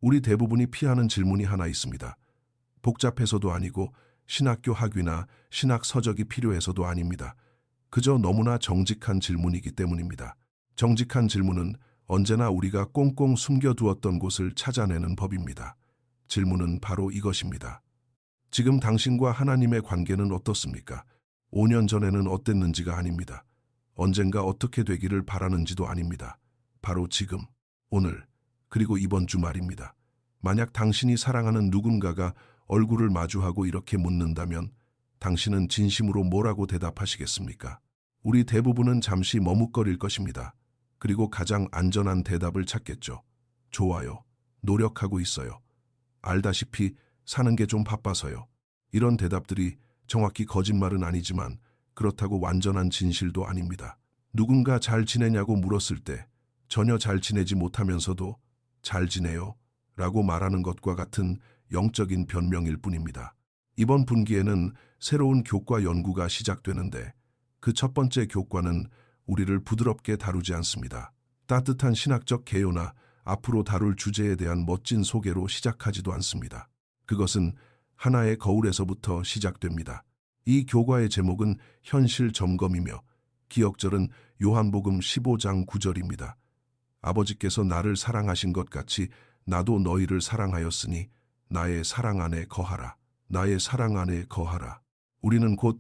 우리 대부분이 피하는 질문이 하나 있습니다. 복잡해서도 아니고 신학교 학위나 신학 서적이 필요해서도 아닙니다. 그저 너무나 정직한 질문이기 때문입니다. 정직한 질문은 언제나 우리가 꽁꽁 숨겨두었던 곳을 찾아내는 법입니다. 질문은 바로 이것입니다. 지금 당신과 하나님의 관계는 어떻습니까? 5년 전에는 어땠는지가 아닙니다. 언젠가 어떻게 되기를 바라는지도 아닙니다. 바로 지금, 오늘, 그리고 이번 주 말입니다. 만약 당신이 사랑하는 누군가가 얼굴을 마주하고 이렇게 묻는다면 당신은 진심으로 뭐라고 대답하시겠습니까? 우리 대부분은 잠시 머뭇거릴 것입니다. 그리고 가장 안전한 대답을 찾겠죠. 좋아요. 노력하고 있어요. 알다시피 사는 게 좀 바빠서요. 이런 대답들이 정확히 거짓말은 아니지만 그렇다고 완전한 진실도 아닙니다. 누군가 잘 지내냐고 물었을 때 전혀 잘 지내지 못하면서도 잘 지내요 라고 말하는 것과 같은 영적인 변명일 뿐입니다. 이번 분기에는 새로운 교과 연구가 시작되는데 그 첫 번째 교과는 우리를 부드럽게 다루지 않습니다. 따뜻한 신학적 개요나 앞으로 다룰 주제에 대한 멋진 소개로 시작하지도 않습니다. 그것은 하나의 거울에서부터 시작됩니다. 이 교과의 제목은 현실 점검이며 기억절은 요한복음 15장 9절입니다. 아버지께서 나를 사랑하신 것 같이 나도 너희를 사랑하였으니 나의 사랑 안에 거하라. 나의 사랑 안에 거하라. 우리는 곧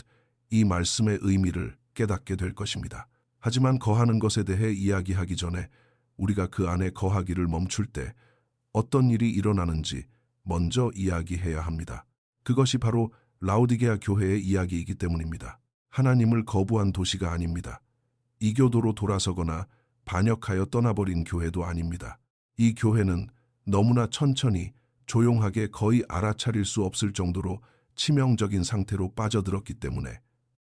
이 말씀의 의미를 깨닫게 될 것입니다. 하지만 거하는 것에 대해 이야기하기 전에 우리가 그 안에 거하기를 멈출 때 어떤 일이 일어나는지 먼저 이야기해야 합니다. 그것이 바로 라오디게아 교회의 이야기이기 때문입니다. 하나님을 거부한 도시가 아닙니다. 이교도로 돌아서거나 반역하여 떠나버린 교회도 아닙니다. 이 교회는 너무나 천천히 조용하게 거의 알아차릴 수 없을 정도로 치명적인 상태로 빠져들었기 때문에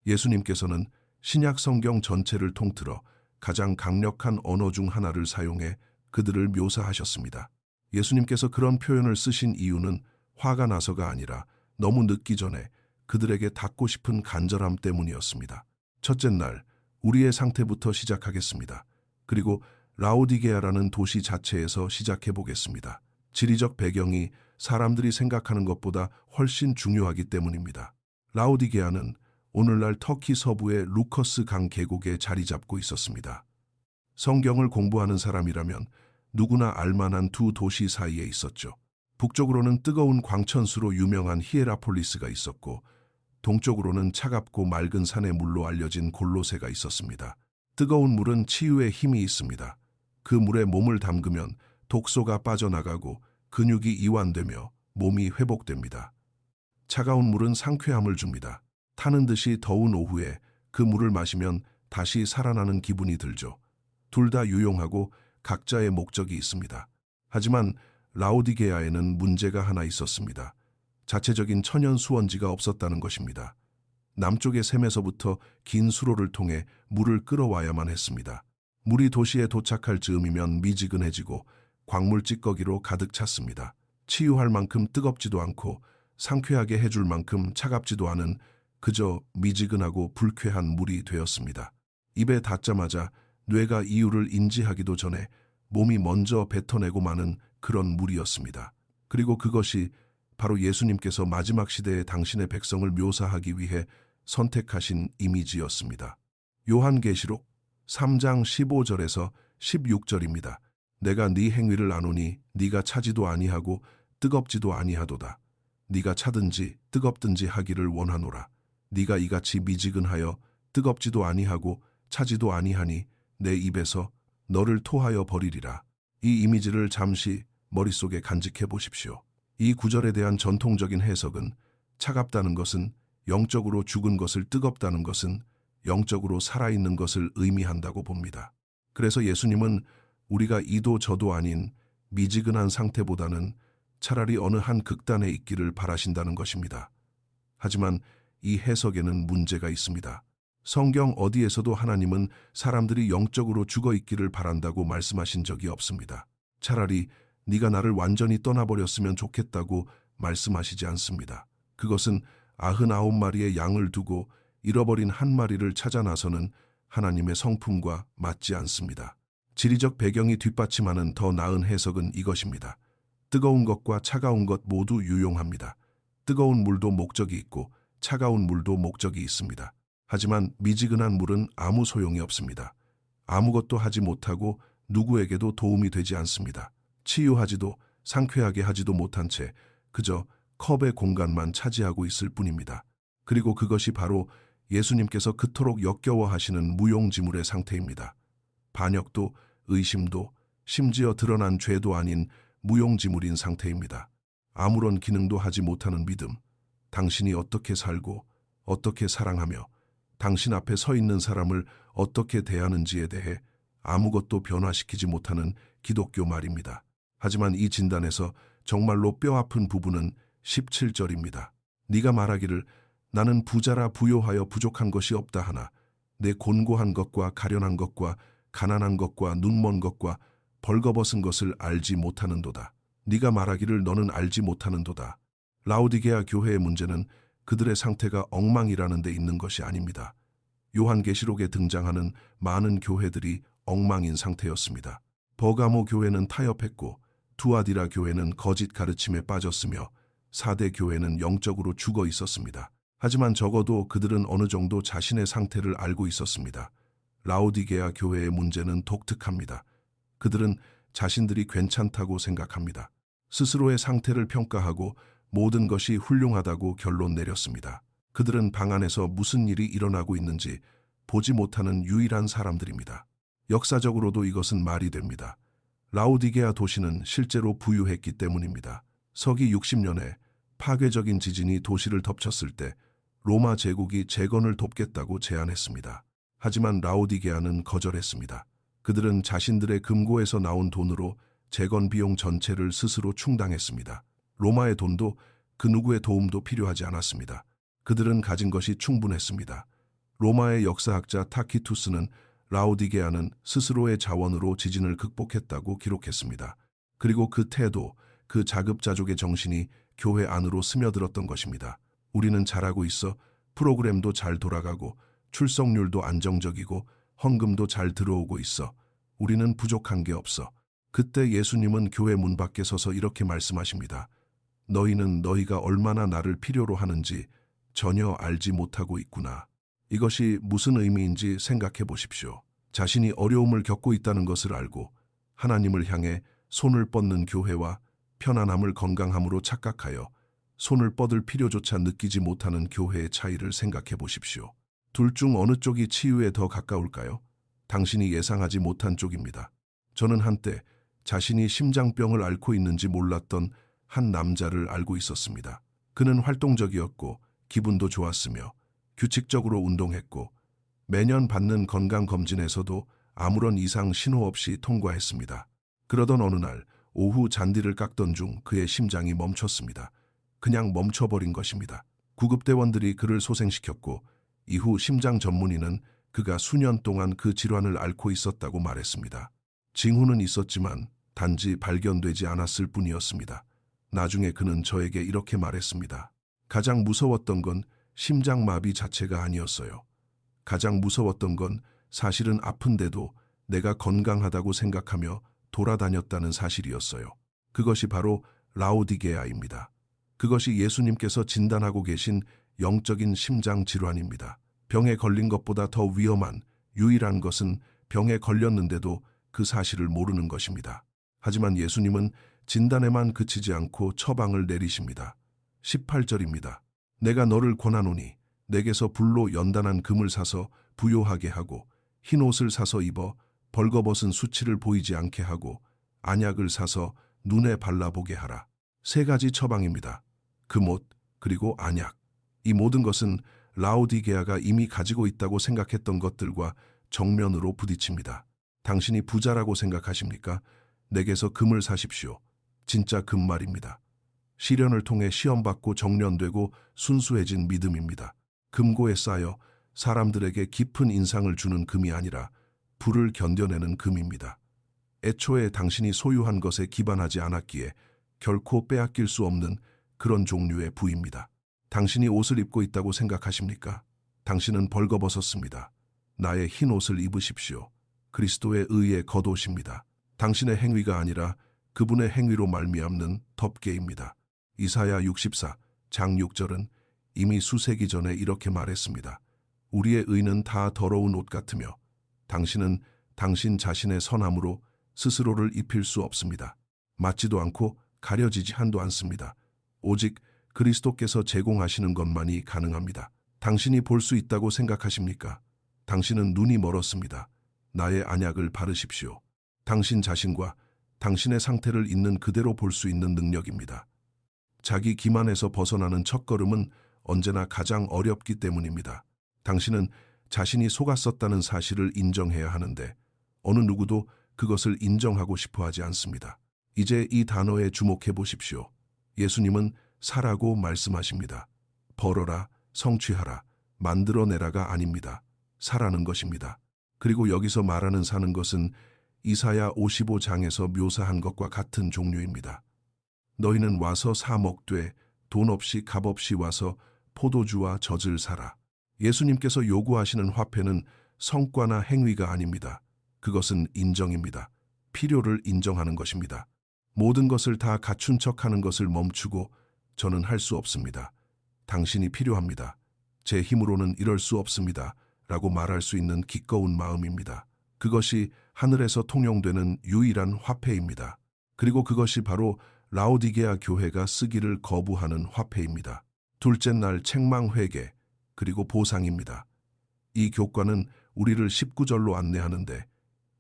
예수님께서는 신약 성경 전체를 통틀어 가장 강력한 언어 중 하나를 사용해 그들을 묘사하셨습니다. 예수님께서 그런 표현을 쓰신 이유는 화가 나서가 아니라 너무 늦기 전에 그들에게 닿고 싶은 간절함 때문이었습니다. 첫째 날, 우리의 상태부터 시작하겠습니다. 그리고 라오디게아라는 도시 자체에서 시작해 보겠습니다. 지리적 배경이 사람들이 생각하는 것보다 훨씬 중요하기 때문입니다. 라오디게아는 오늘날 터키 서부의 루커스 강 계곡에 자리 잡고 있었습니다. 성경을 공부하는 사람이라면 누구나 알만한 두 도시 사이에 있었죠. 북쪽으로는 뜨거운 광천수로 유명한 히에라폴리스가 있었고 동쪽으로는 차갑고 맑은 산의 물로 알려진 골로새가 있었습니다. 뜨거운 물은 치유의 힘이 있습니다. 그 물에 몸을 담그면 독소가 빠져나가고 근육이 이완되며 몸이 회복됩니다. 차가운 물은 상쾌함을 줍니다. 타는 듯이 더운 오후에 그 물을 마시면 다시 살아나는 기분이 들죠. 둘 다 유용하고 각자의 목적이 있습니다. 하지만 라오디게아에는 문제가 하나 있었습니다. 자체적인 천연 수원지가 없었다는 것입니다. 남쪽의 샘에서부터 긴 수로를 통해 물을 끌어와야만 했습니다. 물이 도시에 도착할 즈음이면 미지근해지고 광물 찌꺼기로 가득 찼습니다. 치유할 만큼 뜨겁지도 않고 상쾌하게 해줄 만큼 차갑지도 않은 그저 미지근하고 불쾌한 물이 되었습니다. 입에 닿자마자 뇌가 이유를 인지하기도 전에 몸이 먼저 뱉어내고 마는 그런 물이었습니다. 그리고 그것이 바로 예수님께서 마지막 시대에 당신의 백성을 묘사하기 위해 선택하신 이미지였습니다. 요한계시록 3장 15절에서 16절입니다. 내가 네 행위를 아노니 네가 차지도 아니하고 뜨겁지도 아니하도다. 네가 차든지 뜨겁든지 하기를 원하노라. 네가 이같이 미지근하여 뜨겁지도 아니하고 차지도 아니하니 내 입에서 너를 토하여 버리리라. 이 이미지를 잠시 머릿속에 간직해 보십시오. 이 구절에 대한 전통적인 해석은 차갑다는 것은 영적으로 죽은 것을, 뜨겁다는 것은 영적으로 살아있는 것을 의미한다고 봅니다. 그래서 예수님은 우리가 이도 저도 아닌 미지근한 상태보다는 차라리 어느 한 극단에 있기를 바라신다는 것입니다. 하지만 이 해석에는 문제가 있습니다. 성경 어디에서도 하나님은 사람들이 영적으로 죽어 있기를 바란다고 말씀하신 적이 없습니다. 차라리 네가 나를 완전히 떠나버렸으면 좋겠다고 말씀하시지 않습니다. 그것은 99마리의 양을 두고 잃어버린 한 마리를 찾아 나서는 하나님의 성품과 맞지 않습니다. 지리적 배경이 뒷받침하는 더 나은 해석은 이것입니다. 뜨거운 것과 차가운 것 모두 유용합니다. 뜨거운 물도 목적이 있고 차가운 물도 목적이 있습니다. 하지만 미지근한 물은 아무 소용이 없습니다. 아무것도 하지 못하고 누구에게도 도움이 되지 않습니다. 치유하지도 상쾌하게 하지도 못한 채 그저 컵의 공간만 차지하고 있을 뿐입니다. 그리고 그것이 바로 예수님께서 그토록 역겨워하시는 무용지물의 상태입니다. 반역도 의심도 심지어 드러난 죄도 아닌 무용지물인 상태입니다. 아무런 기능도 하지 못하는 믿음, 당신이 어떻게 살고 어떻게 사랑하며 당신 앞에 서 있는 사람을 어떻게 대하는지에 대해 아무것도 변화시키지 못하는 기독교 말입니다. 하지만 이 진단에서 정말로 뼈아픈 부분은 17절입니다. 네가 말하기를 나는 부자라 부요하여 부족한 것이 없다 하나 내 곤고한 것과 가련한 것과 가난한 것과 눈먼 것과 벌거벗은 것을 알지 못하는도다. 네가 말하기를 너는 알지 못하는도다. 라오디게아 교회의 문제는 그들의 상태가 엉망이라는 데 있는 것이 아닙니다. 요한계시록에 등장하는 많은 교회들이 엉망인 상태였습니다. 버가모 교회는 타협했고 투아디라 교회는 거짓 가르침에 빠졌으며 4대 교회는 영적으로 죽어 있었습니다. 하지만 적어도 그들은 어느 정도 자신의 상태를 알고 있었습니다. 라오디게아 교회의 문제는 독특합니다. 그들은 자신들이 괜찮다고 생각합니다. 스스로의 상태를 평가하고 모든 것이 훌륭하다고 결론 내렸습니다. 그들은 방 안에서 무슨 일이 일어나고 있는지 보지 못하는 유일한 사람들입니다. 역사적으로도 이것은 말이 됩니다. 라오디게아 도시는 실제로 부유했기 때문입니다. 서기 60년에 파괴적인 지진이 도시를 덮쳤을 때 로마 제국이 재건을 돕겠다고 제안했습니다. 하지만 라오디게아는 거절했습니다. 그들은 자신들의 금고에서 나온 돈으로 재건 비용 전체를 스스로 충당했습니다. 로마의 돈도 그 누구의 도움도 필요하지 않았습니다. 그들은 가진 것이 충분했습니다. 로마의 역사학자 타키투스는 라오디게아는 스스로의 자원으로 지진을 극복했다고 기록했습니다. 그리고 그 태도, 그 자급자족의 정신이 교회 안으로 스며들었던 것입니다. 우리는 잘하고 있어, 프로그램도 잘 돌아가고 출석률도 안정적이고 헌금도 잘 들어오고 있어. 우리는 부족한 게 없어. 그때 예수님은 교회 문 밖에 서서 이렇게 말씀하십니다. 너희는 너희가 얼마나 나를 필요로 하는지 전혀 알지 못하고 있구나. 이것이 무슨 의미인지 생각해 보십시오. 자신이 어려움을 겪고 있다는 것을 알고 하나님을 향해 손을 뻗는 교회와 편안함을 건강함으로 착각하여 손을 뻗을 필요조차 느끼지 못하는 교회의 차이를 생각해 보십시오. 둘 중 어느 쪽이 치유에 더 가까울까요? 당신이 예상하지 못한 쪽입니다. 저는 한때 자신이 심장병을 앓고 있는지 몰랐던 한 남자를 알고 있었습니다. 그는 활동적이었고 기분도 좋았으며 규칙적으로 운동했고 매년 받는 건강검진에서도 아무런 이상 신호 없이 통과했습니다. 그러던 어느 날 오후 잔디를 깎던 중 그의 심장이 멈췄습니다. 그냥 멈춰버린 것입니다. 구급대원들이 그를 소생시켰고 이후 심장 전문의는 그가 수년 동안 그 질환을 앓고 있었다고 말했습니다. 징후는 있었지만 단지 발견되지 않았을 뿐이었습니다. 나중에 그는 저에게 이렇게 말했습니다. 가장 무서웠던 건 심장마비 자체가 아니었어요. 가장 무서웠던 건 사실은 아픈데도 내가 건강하다고 생각하며 돌아다녔다는 사실이었어요. 그것이 바로 라오디게아입니다. 그것이 예수님께서 진단하고 계신 영적인 심장 질환입니다. 병에 걸린 것보다 더 위험한 유일한 것은 병에 걸렸는데도 그 사실을 모르는 것입니다. 하지만 예수님은 진단에만 그치지 않고 처방을 내리십니다. 18절입니다. 내가 너를 권하노니 내게서 불로 연단한 금을 사서 부요하게 하고 흰 옷을 사서 입어 벌거벗은 수치를 보이지 않게 하고 안약을 사서 눈에 발라보게 하라. 3가지 처방입니다. 금옷 그리고 안약. 이 모든 것은 라오디게아가 이미 가지고 있다고 생각했던 것들과 정면으로 부딪힙니다. 당신이 부자라고 생각하십니까? 내게서 금을 사십시오. 진짜 금 말입니다. 시련을 통해 시험받고 정련되고 순수해진 믿음입니다. 금고에 쌓여 사람들에게 깊은 인상을 주는 금이 아니라 불을 견뎌내는 금입니다. 애초에 당신이 소유한 것에 기반하지 않았기에 결코 빼앗길 수 없는 그런 종류의 부입니다. 당신이 옷을 입고 있다고 생각하십니까? 당신은 벌거벗었습니다. 나의 흰 옷을 입으십시오. 그리스도의 의의 겉옷입니다. 당신의 행위가 아니라 그분의 행위로 말미암는 덮개입니다. 이사야 64장 6절은 이미 수세기 전에 이렇게 말했습니다. 우리의 의는 다 더러운 옷 같으며 당신은 당신 자신의 선함으로 스스로를 입힐 수 없습니다. 맞지도 않고 가려지지 한도 않습니다. 오직 그리스도께서 제공하시는 것만이 가능합니다. 당신이 볼 수 있다고 생각하십니까? 당신은 눈이 멀었습니다. 나의 안약을 바르십시오. 당신 자신과 당신의 상태를 있는 그대로 볼 수 있는 능력입니다. 자기 기만에서 벗어나는 첫걸음은 언제나 가장 어렵기 때문입니다. 당신은 자신이 속았었다는 사실을 인정해야 하는데 어느 누구도 그것을 인정하고 싶어 하지 않습니다. 이제 이 단어에 주목해 보십시오. 예수님은 사라고 말씀하십니다. 벌어라, 성취하라, 만들어내라가 아닙니다. 사라는 것입니다. 그리고 여기서 말하는 사는 것은 이사야 55장에서 묘사한 것과 같은 종류입니다. 너희는 와서 사 먹되 돈 없이 값 없이 와서 포도주와 젖을 사라. 예수님께서 요구하시는 화폐는 성과나 행위가 아닙니다. 그것은 인정입니다. 필요를 인정하는 것입니다. 모든 것을 다 갖춘 척하는 것을 멈추고 저는 할 수 없습니다. 당신이 필요합니다. 제 힘으로는 이럴 수 없습니다. 라고 말할 수 있는 기꺼운 마음입니다. 그것이 하늘에서 통용되는 유일한 화폐입니다. 그리고 그것이 바로 라오디게아 교회가 쓰기를 거부하는 화폐입니다. 둘째 날 책망 회개, 그리고 보상입니다. 이 교과는 우리를 19절로 안내하는데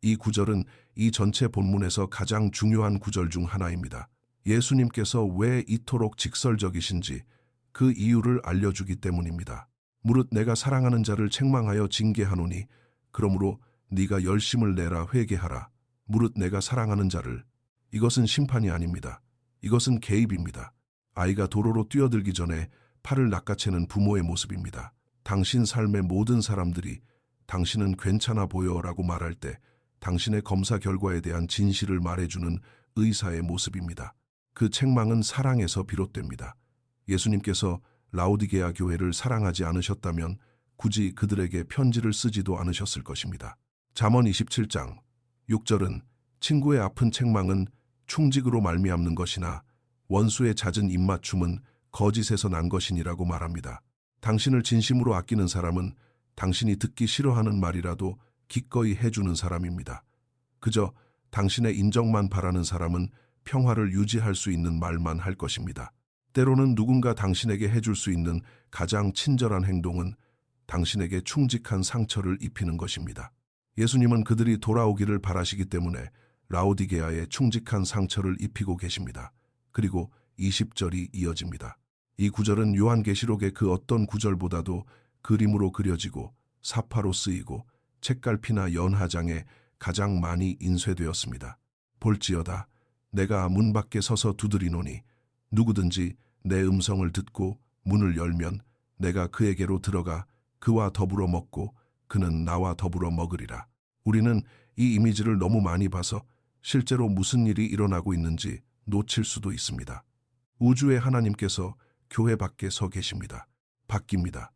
이 구절은 이 전체 본문에서 가장 중요한 구절 중 하나입니다. 예수님께서 왜 이토록 직설적이신지 그 이유를 알려주기 때문입니다. 무릇 내가 사랑하는 자를 책망하여 징계하노니 그러므로 네가 열심을 내라 회개하라. 무릇 내가 사랑하는 자를. 이것은 심판이 아닙니다. 이것은 개입입니다. 아이가 도로로 뛰어들기 전에 팔을 낚아채는 부모의 모습입니다. 당신 삶의 모든 사람들이 당신은 괜찮아 보여라고 말할 때 당신의 검사 결과에 대한 진실을 말해주는 의사의 모습입니다. 그 책망은 사랑에서 비롯됩니다. 예수님께서 라오디게아 교회를 사랑하지 않으셨다면 굳이 그들에게 편지를 쓰지도 않으셨을 것입니다. 잠언 27장 6절은 친구의 아픈 책망은 충직으로 말미암는 것이나 원수의 잦은 입맞춤은 거짓에서 난 것이니라고 말합니다. 당신을 진심으로 아끼는 사람은 당신이 듣기 싫어하는 말이라도 기꺼이 해주는 사람입니다. 그저 당신의 인정만 바라는 사람은 평화를 유지할 수 있는 말만 할 것입니다. 때로는 누군가 당신에게 해줄 수 있는 가장 친절한 행동은 당신에게 충직한 상처를 입히는 것입니다. 예수님은 그들이 돌아오기를 바라시기 때문에 라오디게아에 충직한 상처를 입히고 계십니다. 그리고 20절이 이어집니다. 이 구절은 요한계시록의 그 어떤 구절보다도 그림으로 그려지고 사파로 쓰이고 책갈피나 연하장에 가장 많이 인쇄되었습니다. 볼지어다 내가 문 밖에 서서 두드리노니 누구든지 내 음성을 듣고 문을 열면 내가 그에게로 들어가 그와 더불어 먹고 그는 나와 더불어 먹으리라. 우리는 이 이미지를 너무 많이 봐서 실제로 무슨 일이 일어나고 있는지 놓칠 수도 있습니다. 우주의 하나님께서 교회 밖에 서 계십니다. 바뀝니다.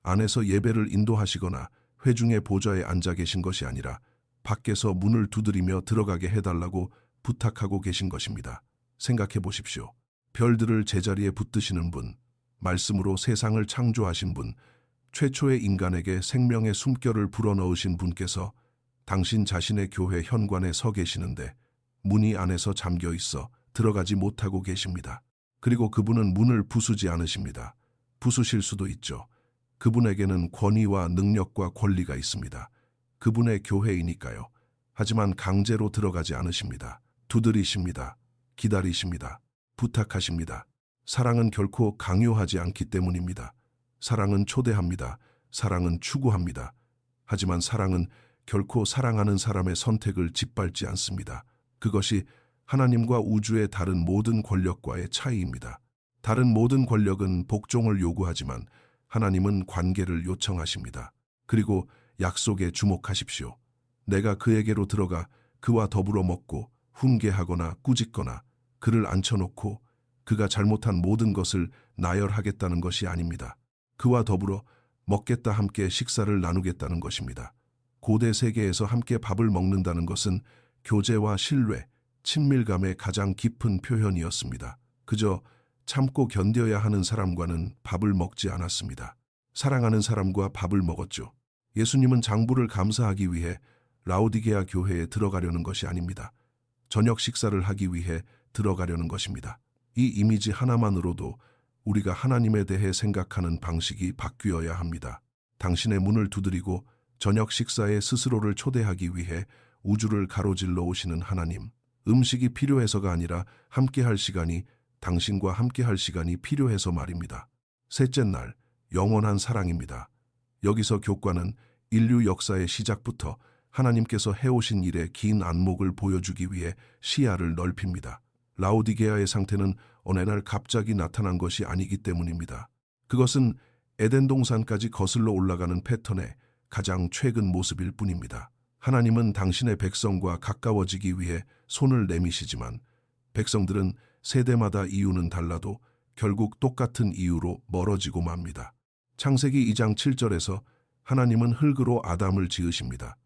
안에서 예배를 인도하시거나 회중의 보좌에 앉아 계신 것이 아니라 밖에서 문을 두드리며 들어가게 해달라고 부탁하고 계신 것입니다. 생각해 보십시오. 별들을 제자리에 붙드시는 분, 말씀으로 세상을 창조하신 분, 최초의 인간에게 생명의 숨결을 불어넣으신 분께서 당신 자신의 교회 현관에 서 계시는데 문이 안에서 잠겨 있어 들어가지 못하고 계십니다. 그리고 그분은 문을 부수지 않으십니다. 부수실 수도 있죠. 그분에게는 권위와 능력과 권리가 있습니다. 그분의 교회이니까요. 하지만 강제로 들어가지 않으십니다. 두드리십니다. 기다리십니다. 부탁하십니다. 사랑은 결코 강요하지 않기 때문입니다. 사랑은 초대합니다. 사랑은 추구합니다. 하지만 사랑은 결코 사랑하는 사람의 선택을 짓밟지 않습니다. 그것이 하나님과 우주의 다른 모든 권력과의 차이입니다. 다른 모든 권력은 복종을 요구하지만 하나님은 관계를 요청하십니다. 그리고 약속에 주목하십시오. 내가 그에게로 들어가 그와 더불어 먹고 훈계하거나 꾸짖거나 그를 앉혀놓고 그가 잘못한 모든 것을 나열하겠다는 것이 아닙니다. 그와 더불어 먹겠다 함께 식사를 나누겠다는 것입니다. 고대 세계에서 함께 밥을 먹는다는 것은 교제와 신뢰, 친밀감의 가장 깊은 표현이었습니다. 그저 참고 견뎌야 하는 사람과는 밥을 먹지 않았습니다. 사랑하는 사람과 밥을 먹었죠. 예수님은 장부를 감사하기 위해 라오디게아 교회에 들어가려는 것이 아닙니다. 저녁 식사를 하기 위해 들어가려는 것입니다. 이 이미지 하나만으로도 우리가 하나님에 대해 생각하는 방식이 바뀌어야 합니다. 당신의 문을 두드리고 저녁 식사에 스스로를 초대하기 위해 우주를 가로질러 오시는 하나님. 음식이 필요해서가 아니라 함께할 시간이, 당신과 함께할 시간이 필요해서 말입니다. 셋째 날, 영원한 사랑입니다. 여기서 교과는 인류 역사의 시작부터 하나님께서 해오신 일의 긴 안목을 보여주기 위해 시야를 넓힙니다. 라오디게아의 상태는 어느 날 갑자기 나타난 것이 아니기 때문입니다. 그것은 에덴 동산까지 거슬러 올라가는 패턴의 가장 최근 모습일 뿐입니다. 하나님은 당신의 백성과 가까워지기 위해 손을 내미시지만 백성들은 세대마다 이유는 달라도 결국 똑같은 이유로 멀어지고 맙니다. 창세기 2장 7절에서 하나님은 흙으로 아담을 지으십니다.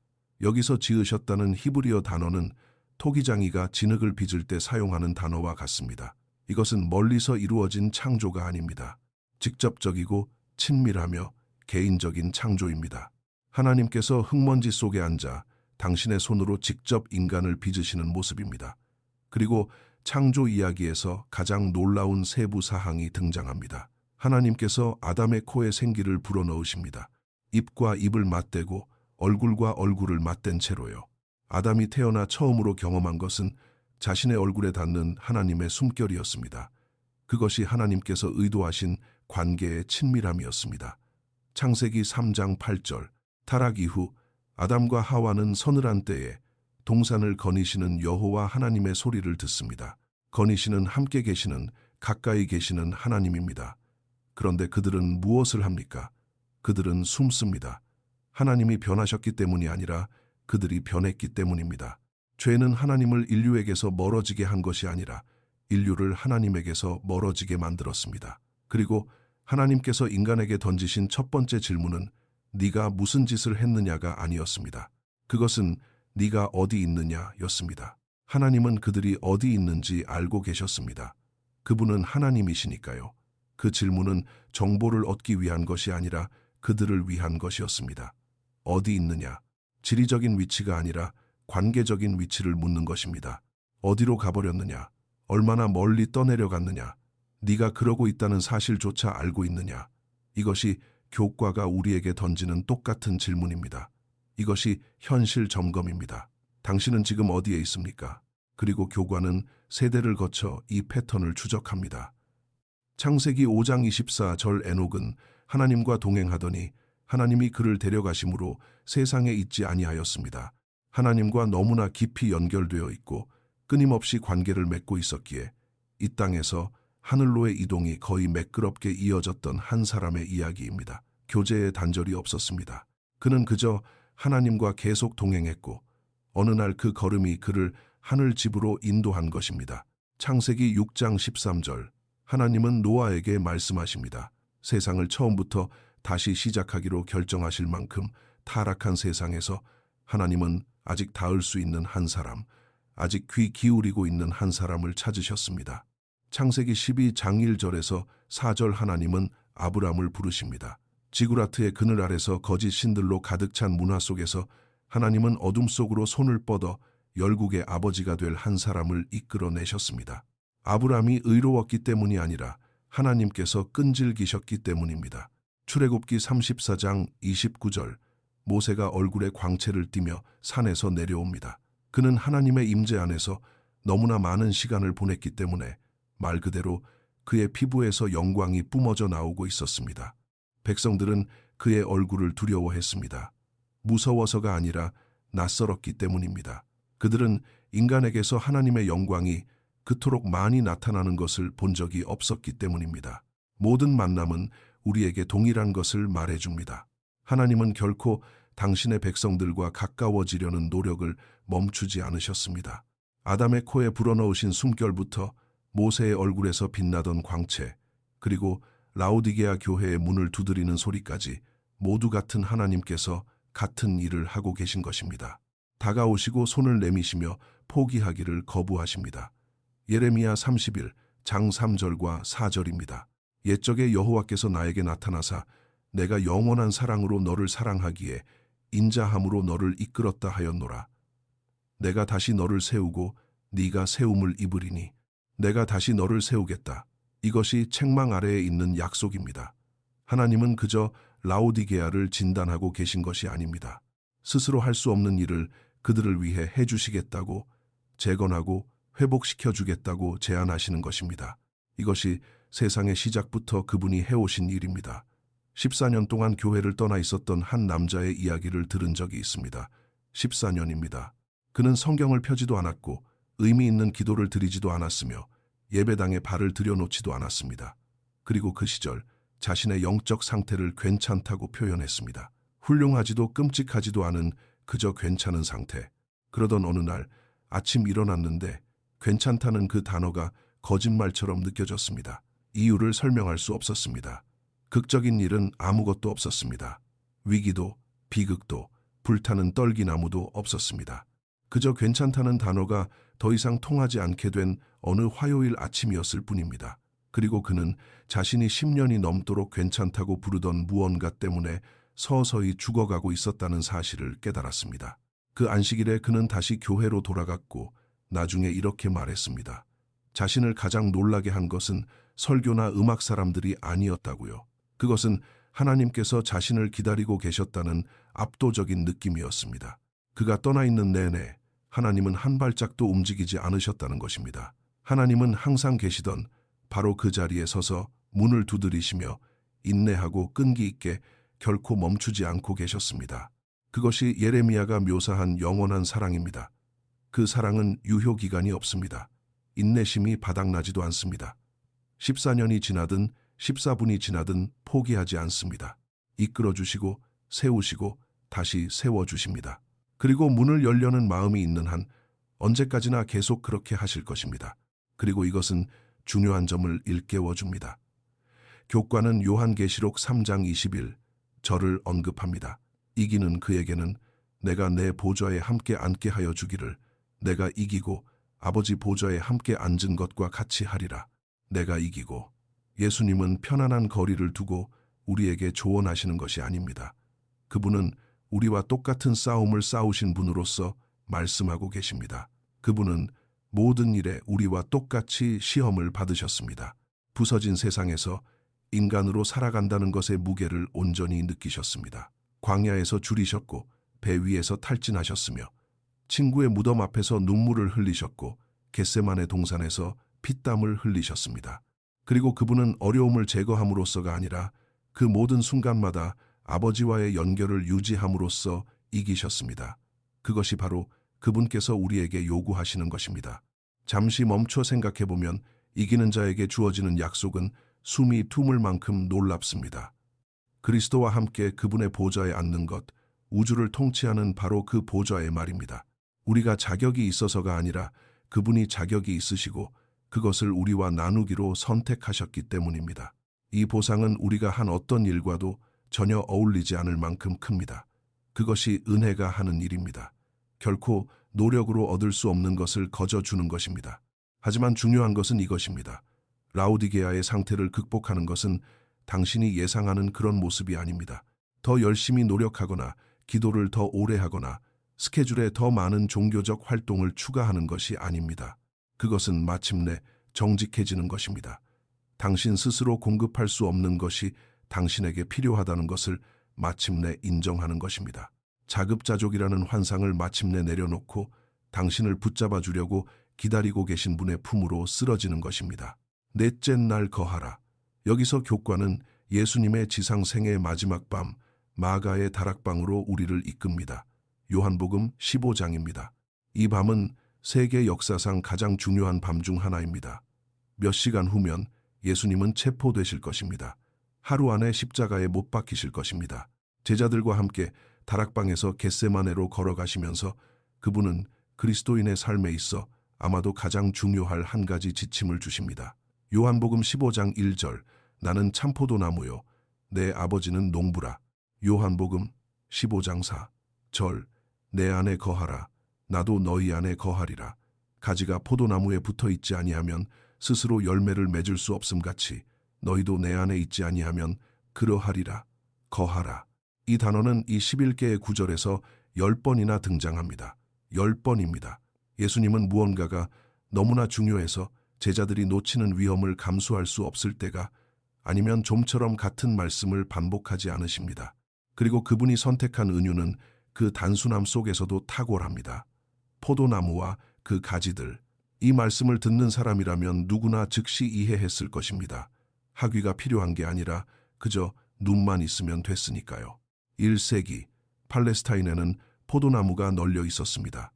여기서 지으셨다는 히브리어 단어는 토기장이가 진흙을 빚을 때 사용하는 단어와 같습니다. 이것은 멀리서 이루어진 창조가 아닙니다. 직접적이고 친밀하며 개인적인 창조입니다. 하나님께서 흙먼지 속에 앉아 당신의 손으로 직접 인간을 빚으시는 모습입니다. 그리고 창조 이야기에서 가장 놀라운 세부 사항이 등장합니다. 하나님께서 아담의 코에 생기를 불어넣으십니다. 입과 입을 맞대고 얼굴과 얼굴을 맞댄 채로요. 아담이 태어나 처음으로 경험한 것은 자신의 얼굴에 닿는 하나님의 숨결이었습니다. 그것이 하나님께서 의도하신 관계의 친밀함이었습니다. 창세기 3장 8절. 타락 이후 아담과 하와는 서늘한 때에 동산을 거니시는 여호와 하나님의 소리를 듣습니다. 거니시는 함께 계시는, 가까이 계시는 하나님입니다. 그런데 그들은 무엇을 합니까? 그들은 숨습니다. 하나님이 변하셨기 때문이 아니라 그들이 변했기 때문입니다. 죄는 하나님을 인류에게서 멀어지게 한 것이 아니라 인류를 하나님에게서 멀어지게 만들었습니다. 그리고 하나님께서 인간에게 던지신 첫 번째 질문은 네가 무슨 짓을 했느냐가 아니었습니다. 그것은 네가 어디 있느냐였습니다. 하나님은 그들이 어디 있는지 알고 계셨습니다. 그분은 하나님이시니까요. 그 질문은 정보를 얻기 위한 것이 아니라 그들을 위한 것이었습니다. 어디 있느냐? 지리적인 위치가 아니라 관계적인 위치를 묻는 것입니다. 어디로 가버렸느냐? 얼마나 멀리 떠내려갔느냐? 네가 그러고 있다는 사실조차 알고 있느냐? 이것이 교과가 우리에게 던지는 똑같은 질문입니다. 이것이 현실 점검입니다. 당신은 지금 어디에 있습니까? 그리고 교과는 세대를 거쳐 이 패턴을 추적합니다. 창세기 5장 24절 에녹은 하나님과 동행하더니 하나님이 그를 데려가심으로 세상에 있지 아니하였습니다. 하나님과 너무나 깊이 연결되어 있고 끊임없이 관계를 맺고 있었기에 이 땅에서 하늘로의 이동이 거의 매끄럽게 이어졌던 한 사람의 이야기입니다. 교제의 단절이 없었습니다. 그는 그저 하나님과 계속 동행했고 어느 날 그 걸음이 그를 하늘 집으로 인도한 것입니다. 창세기 6장 13절. 하나님은 노아에게 말씀하십니다. 세상을 처음부터 다시 시작하기로 결정하실 만큼 타락한 세상에서 하나님은 아직 닿을 수 있는 한 사람, 아직 귀 기울이고 있는 한 사람을 찾으셨습니다. 창세기 12장 1절에서 4절 하나님은 아브람을 부르십니다. 지구라트의 그늘 아래서 거짓 신들로 가득 찬 문화 속에서 하나님은 어둠 속으로 손을 뻗어 열국의 아버지가 될 한 사람을 이끌어내셨습니다. 아브람이 의로웠기 때문이 아니라 하나님께서 끈질기셨기 때문입니다. 출애굽기 34장 29절. 모세가 얼굴에 광채를 띠며 산에서 내려옵니다. 그는 하나님의 임재 안에서 너무나 많은 시간을 보냈기 때문에 말 그대로 그의 피부에서 영광이 뿜어져 나오고 있었습니다. 백성들은 그의 얼굴을 두려워했습니다. 무서워서가 아니라 낯설었기 때문입니다. 그들은 인간에게서 하나님의 영광이 그토록 많이 나타나는 것을 본 적이 없었기 때문입니다. 모든 만남은 우리에게 동일한 것을 말해줍니다. 하나님은 결코 당신의 백성들과 가까워지려는 노력을 멈추지 않으셨습니다. 아담의 코에 불어넣으신 숨결부터 모세의 얼굴에서 빛나던 광채, 그리고 라오디게아 교회의 문을 두드리는 소리까지 모두 같은 하나님께서 같은 일을 하고 계신 것입니다. 다가오시고 손을 내미시며 포기하기를 거부하십니다. 예레미야 30일 장 3절과 4절입니다. 옛적에 여호와께서 나에게 나타나사 내가 영원한 사랑으로 너를 사랑하기에 인자함으로 너를 이끌었다 하였노라. 내가 다시 너를 세우고 네가 세움을 입으리니 내가 다시 너를 세우겠다. 이것이 책망 아래에 있는 약속입니다. 하나님은 그저 라오디게아를 진단하고 계신 것이 아닙니다. 스스로 할 수 없는 일을 그들을 위해 해주시겠다고, 재건하고 회복시켜 주겠다고 제안하시는 것입니다. 이것이 세상의 시작부터 그분이 해오신 일입니다. 14년 동안 교회를 떠나 있었던 한 남자의 이야기를 들은 적이 있습니다. 14년입니다. 그는 성경을 펴지도 않았고 의미 있는 기도를 드리지도 않았으며 예배당에 발을 들여놓지도 않았습니다. 그리고 그 시절 자신의 영적 상태를 괜찮다고 표현했습니다. 훌륭하지도 끔찍하지도 않은 그저 괜찮은 상태. 그러던 어느 날 아침 일어났는데 괜찮다는 그 단어가 거짓말처럼 느껴졌습니다. 이유를 설명할 수 없었습니다. 극적인 일은 아무것도 없었습니다. 위기도, 비극도, 불타는 떨기나무도 없었습니다. 그저 괜찮다는 단어가 더 이상 통하지 않게 된 어느 화요일 아침이었을 뿐입니다. 그리고 그는 자신이 10년이 넘도록 괜찮다고 부르던 무언가 때문에 서서히 죽어가고 있었다는 사실을 깨달았습니다. 그 안식일에 그는 다시 교회로 돌아갔고 나중에 이렇게 말했습니다. 자신을 가장 놀라게 한 것은 설교나 음악 사람들이 아니었다고요. 그것은 하나님께서 자신을 기다리고 계셨다는 압도적인 느낌이었습니다. 그가 떠나 있는 내내 하나님은 한 발짝도 움직이지 않으셨다는 것입니다. 하나님은 항상 계시던 바로 그 자리에 서서 문을 두드리시며 인내하고 끈기 있게 결코 멈추지 않고 계셨습니다. 그것이 예레미야가 묘사한 영원한 사랑입니다. 그 사랑은 유효기간이 없습니다. 인내심이 바닥나지도 않습니다. 14년이 지나든 14분이 지나든 포기하지 않습니다. 이끌어주시고 세우시고 다시 세워주십니다. 그리고 문을 열려는 마음이 있는 한 언제까지나 계속 그렇게 하실 것입니다. 그리고 이것은 중요한 점을 일깨워줍니다. 교과는 요한계시록 3장 20일 저를 언급합니다. 이기는 그에게는 내가 내 보좌에 함께 앉게 하여 주기를 내가 이기고 아버지 보좌에 함께 앉은 것과 같이 하리라. 내가 이기고 예수님은 편안한 거리를 두고 우리에게 조언하시는 것이 아닙니다. 그분은 우리와 똑같은 싸움을 싸우신 분으로서 말씀하고 계십니다. 그분은 모든 일에 우리와 똑같이 시험을 받으셨습니다. 부서진 세상에서 인간으로 살아간다는 것의 무게를 온전히 느끼셨습니다. 광야에서 줄이셨고 배 위에서 탈진하셨으며 친구의 무덤 앞에서 눈물을 흘리셨고 겟세마네 동산에서 피땀을 흘리셨습니다. 그리고 그분은 어려움을 제거함으로써가 아니라 그 모든 순간마다 아버지와의 연결을 유지함으로써 이기셨습니다. 그것이 바로 그분께서 우리에게 요구하시는 것입니다. 잠시 멈춰 생각해보면 이기는 자에게 주어지는 약속은 숨이 틔물 만큼 놀랍습니다. 그리스도와 함께 그분의 보좌에 앉는 것, 우주를 통치하는 바로 그 보좌의 말입니다. 우리가 자격이 있어서가 아니라 그분이 자격이 있으시고 그것을 우리와 나누기로 선택하셨기 때문입니다. 이 보상은 우리가 한 어떤 일과도 전혀 어울리지 않을 만큼 큽니다. 그것이 은혜가 하는 일입니다. 결코 노력으로 얻을 수 없는 것을 거저 주는 것입니다. 하지만 중요한 것은 이것입니다. 라오디게아의 상태를 극복하는 것은 당신이 예상하는 그런 모습이 아닙니다. 더 열심히 노력하거나 기도를 더 오래 하거나 스케줄에 더 많은 종교적 활동을 추가하는 것이 아닙니다. 그것은 마침내 정직해지는 것입니다. 당신 스스로 공급할 수 없는 것이 당신에게 필요하다는 것을 마침내 인정하는 것입니다. 자급자족이라는 환상을 마침내 내려놓고 당신을 붙잡아 주려고 기다리고 계신 분의 품으로 쓰러지는 것입니다. 넷째 날 거하라. 여기서 교과는 예수님의 지상생애의 마지막 밤 마가의 다락방으로 우리를 이끕니다. 요한복음 15장입니다. 이 밤은 세계 역사상 가장 중요한 밤 중 하나입니다. 몇 시간 후면 예수님은 체포되실 것입니다. 하루 안에 십자가에 못 박히실 것입니다. 제자들과 함께 다락방에서 겟세마네로 걸어가시면서 그분은 그리스도인의 삶에 있어 아마도 가장 중요할 한 가지 지침을 주십니다. 요한복음 15장 1절 나는 참포도나무요 내 아버지는 농부라. 요한복음 15장 4절 내 안에 거하라 나도 너희 안에 거하리라. 가지가 포도나무에 붙어 있지 아니하면 스스로 열매를 맺을 수 없음 같이 너희도 내 안에 있지 아니하면 그러하리라. 거하라. 이 단어는 이 11개의 구절에서 10번이나 등장합니다. 10번입니다. 예수님은 무언가가 너무나 중요해서 제자들이 놓치는 위험을 감수할 수 없을 때가 아니면 좀처럼 같은 말씀을 반복하지 않으십니다. 그리고 그분이 선택한 은유는 그 단순함 속에서도 탁월합니다. 포도나무와 그 가지들. 이 말씀을 듣는 사람이라면 누구나 즉시 이해했을 것입니다. 학위가 필요한 게 아니라 그저 눈만 있으면 됐으니까요. 1세기 팔레스타인에는 포도나무가 널려 있었습니다.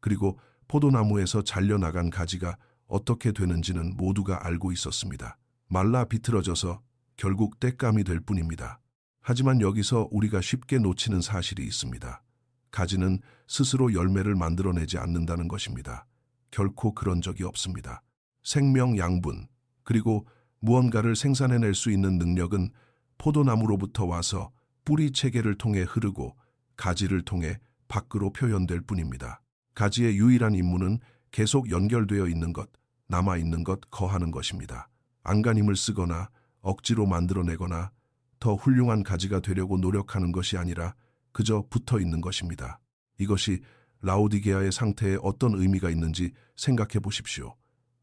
그리고 포도나무에서 잘려나간 가지가 어떻게 되는지는 모두가 알고 있었습니다. 말라 비틀어져서 결국 땔감이 될 뿐입니다. 하지만 여기서 우리가 쉽게 놓치는 사실이 있습니다. 가지는 스스로 열매를 만들어내지 않는다는 것입니다. 결코 그런 적이 없습니다. 생명 양분, 그리고 무언가를 생산해낼 수 있는 능력은 포도나무로부터 와서 뿌리 체계를 통해 흐르고 가지를 통해 밖으로 표현될 뿐입니다. 가지의 유일한 임무는 계속 연결되어 있는 것, 남아있는 것, 거하는 것입니다. 안간힘을 쓰거나 억지로 만들어내거나 더 훌륭한 가지가 되려고 노력하는 것이 아니라 그저 붙어 있는 것입니다. 이것이 라오디게아의 상태에 어떤 의미가 있는지 생각해 보십시오.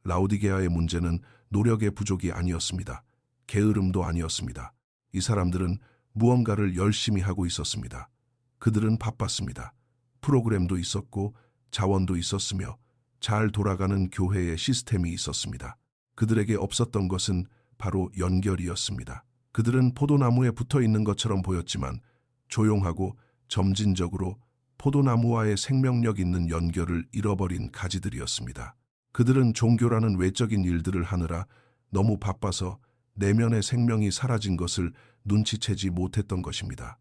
라오디게아의 문제는 노력의 부족이 아니었습니다. 게으름도 아니었습니다. 이 사람들은 무언가를 열심히 하고 있었습니다. 그들은 바빴습니다. 프로그램도 있었고 자원도 있었으며 잘 돌아가는 교회의 시스템이 있었습니다. 그들에게 없었던 것은 바로 연결이었습니다. 그들은 포도나무에 붙어 있는 것처럼 보였지만 조용하고 점진적으로 포도나무와의 생명력 있는 연결을 잃어버린 가지들이었습니다. 그들은 종교라는 외적인 일들을 하느라 너무 바빠서 내면의 생명이 사라진 것을 눈치채지 못했던 것입니다.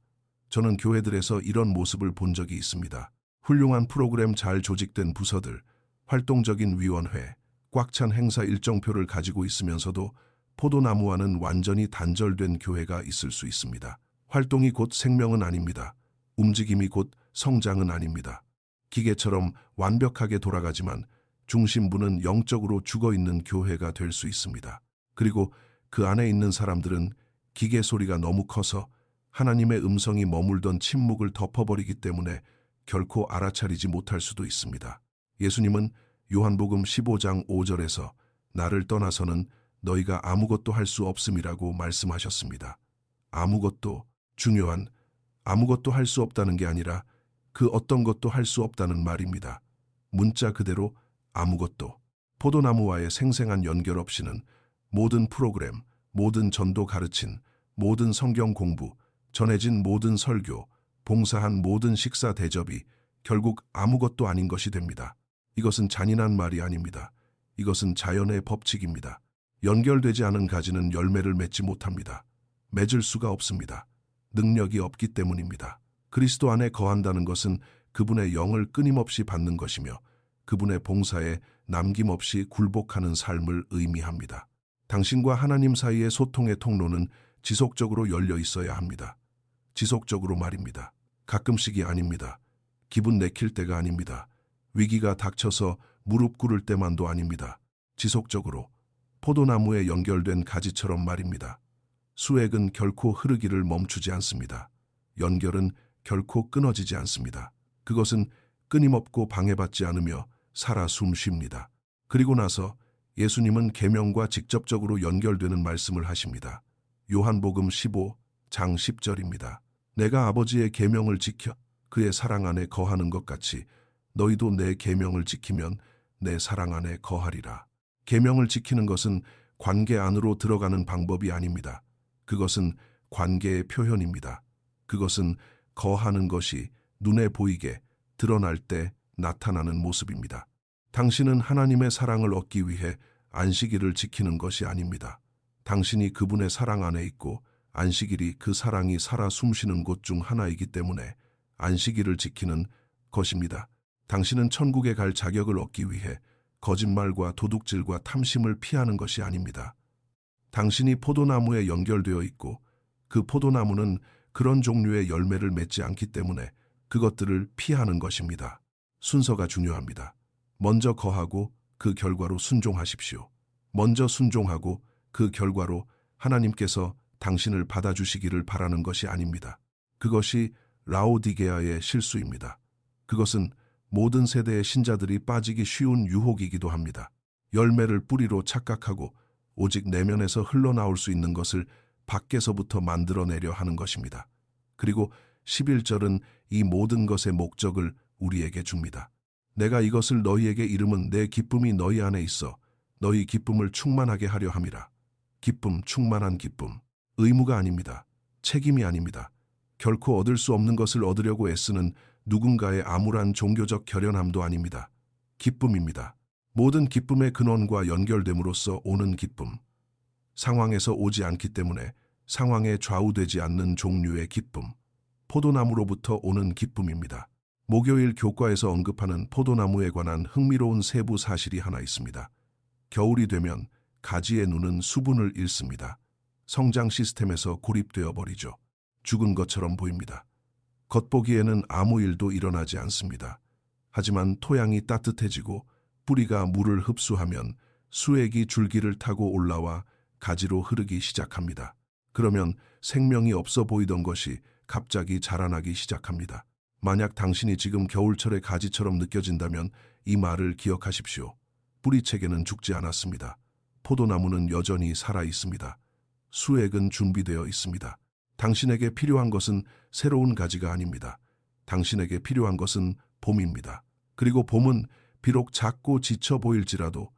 저는 교회들에서 이런 모습을 본 적이 있습니다. 훌륭한 프로그램, 잘 조직된 부서들, 활동적인 위원회, 꽉 찬 행사 일정표를 가지고 있으면서도 포도나무와는 완전히 단절된 교회가 있을 수 있습니다. 활동이 곧 생명은 아닙니다. 움직임이 곧 성장은 아닙니다. 기계처럼 완벽하게 돌아가지만 중심부는 영적으로 죽어있는 교회가 될 수 있습니다. 그리고 그 안에 있는 사람들은 기계 소리가 너무 커서 하나님의 음성이 머물던 침묵을 덮어버리기 때문에 결코 알아차리지 못할 수도 있습니다. 예수님은 요한복음 15장 5절에서 나를 떠나서는 너희가 아무것도 할 수 없음이라고 말씀하셨습니다. 아무것도, 중요한 아무것도 할 수 없다는 게 아니라 그 어떤 것도 할 수 없다는 말입니다. 문자 그대로 아무것도. 포도나무와의 생생한 연결 없이는 모든 프로그램, 모든 전도 가르친, 모든 성경 공부, 전해진 모든 설교, 봉사한 모든 식사 대접이 결국 아무것도 아닌 것이 됩니다. 이것은 잔인한 말이 아닙니다. 이것은 자연의 법칙입니다. 연결되지 않은 가지는 열매를 맺지 못합니다. 맺을 수가 없습니다. 능력이 없기 때문입니다. 그리스도 안에 거한다는 것은 그분의 영을 끊임없이 받는 것이며 그분의 봉사에 남김없이 굴복하는 삶을 의미합니다. 당신과 하나님 사이의 소통의 통로는 지속적으로 열려 있어야 합니다. 지속적으로 말입니다. 가끔씩이 아닙니다. 기분 내킬 때가 아닙니다. 위기가 닥쳐서 무릎 꿇을 때만도 아닙니다. 지속적으로 포도나무에 연결된 가지처럼 말입니다. 수액은 결코 흐르기를 멈추지 않습니다. 연결은 결코 끊어지지 않습니다. 그것은 끊임없고 방해받지 않으며 살아 숨쉽니다. 그리고 나서 예수님은 계명과 직접적으로 연결되는 말씀을 하십니다. 요한복음 15장 10절입니다. 내가 아버지의 계명을 지켜 그의 사랑 안에 거하는 것 같이 너희도 내 계명을 지키면 내 사랑 안에 거하리라. 계명을 지키는 것은 관계 안으로 들어가는 방법이 아닙니다. 그것은 관계의 표현입니다. 그것은 거하는 것이 눈에 보이게 드러날 때 나타나는 모습입니다. 당신은 하나님의 사랑을 얻기 위해 안식일을 지키는 것이 아닙니다. 당신이 그분의 사랑 안에 있고 안식일이 그 사랑이 살아 숨쉬는 곳 중 하나이기 때문에 안식일을 지키는 것입니다. 당신은 천국에 갈 자격을 얻기 위해 거짓말과 도둑질과 탐심을 피하는 것이 아닙니다. 당신이 포도나무에 연결되어 있고 그 포도나무는 그런 종류의 열매를 맺지 않기 때문에 그것들을 피하는 것입니다. 순서가 중요합니다. 먼저 거하고 그 결과로 순종하십시오. 먼저 순종하고 그 결과로 하나님께서 당신을 받아주시기를 바라는 것이 아닙니다. 그것이 라오디게아의 실수입니다. 그것은 모든 세대의 신자들이 빠지기 쉬운 유혹이기도 합니다. 열매를 뿌리로 착각하고 오직 내면에서 흘러나올 수 있는 것을 밖에서부터 만들어내려 하는 것입니다. 그리고 11절은 이 모든 것의 목적을 우리에게 줍니다. 내가 이것을 너희에게 이름은 내 기쁨이 너희 안에 있어 너희 기쁨을 충만하게 하려 함이라. 기쁨, 충만한 기쁨. 의무가 아닙니다. 책임이 아닙니다. 결코 얻을 수 없는 것을 얻으려고 애쓰는 누군가의 암울한 종교적 결연함도 아닙니다. 기쁨입니다. 모든 기쁨의 근원과 연결됨으로써 오는 기쁨. 상황에서 오지 않기 때문에 상황에 좌우되지 않는 종류의 기쁨. 포도나무로부터 오는 기쁨입니다. 목요일 교과에서 언급하는 포도나무에 관한 흥미로운 세부 사실이 하나 있습니다. 겨울이 되면 가지의 눈은 수분을 잃습니다. 성장 시스템에서 고립되어 버리죠. 죽은 것처럼 보입니다. 겉보기에는 아무 일도 일어나지 않습니다. 하지만 토양이 따뜻해지고 뿌리가 물을 흡수하면 수액이 줄기를 타고 올라와 가지로 흐르기 시작합니다. 그러면 생명이 없어 보이던 것이 갑자기 자라나기 시작합니다. 만약 당신이 지금 겨울철의 가지처럼 느껴진다면 이 말을 기억하십시오. 뿌리채게는 죽지 않았습니다. 포도나무는 여전히 살아 있습니다. 수액은 준비되어 있습니다. 당신에게 필요한 것은 새로운 가지가 아닙니다. 당신에게 필요한 것은 봄입니다. 그리고 봄은 비록 작고 지쳐 보일지라도